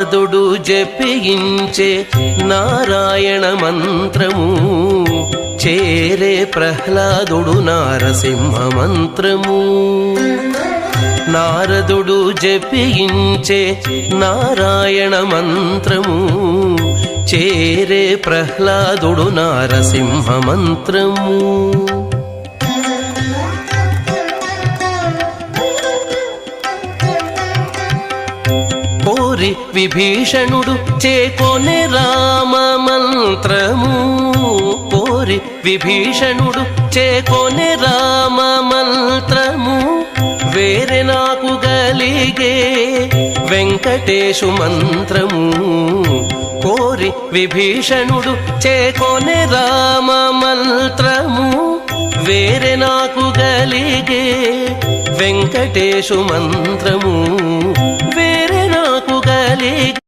నారదుడు జపించే నారాయణ మంత్రము చేరే ప్రహ్లాదుడు నారసింహ మంత్రము. నారదుడు జపించే నారాయణ మంత్రము చేరే ప్రహ్లాదుడు నారసింహ మంత్రము. కోరి విభీషణుడు చేకొనే రామ మంత్రము. కోరి విభీషణుడు చేకొనే రామ మంత్రము వేరే నాకు గలిగే వెంకటేశు మంత్రము. కోరి విభీషణుడు చేకొనే రామ మంత్రము వేరే నాకు గలిగే వెంకటేశు మంత్రము వేరే నాకు గలిగే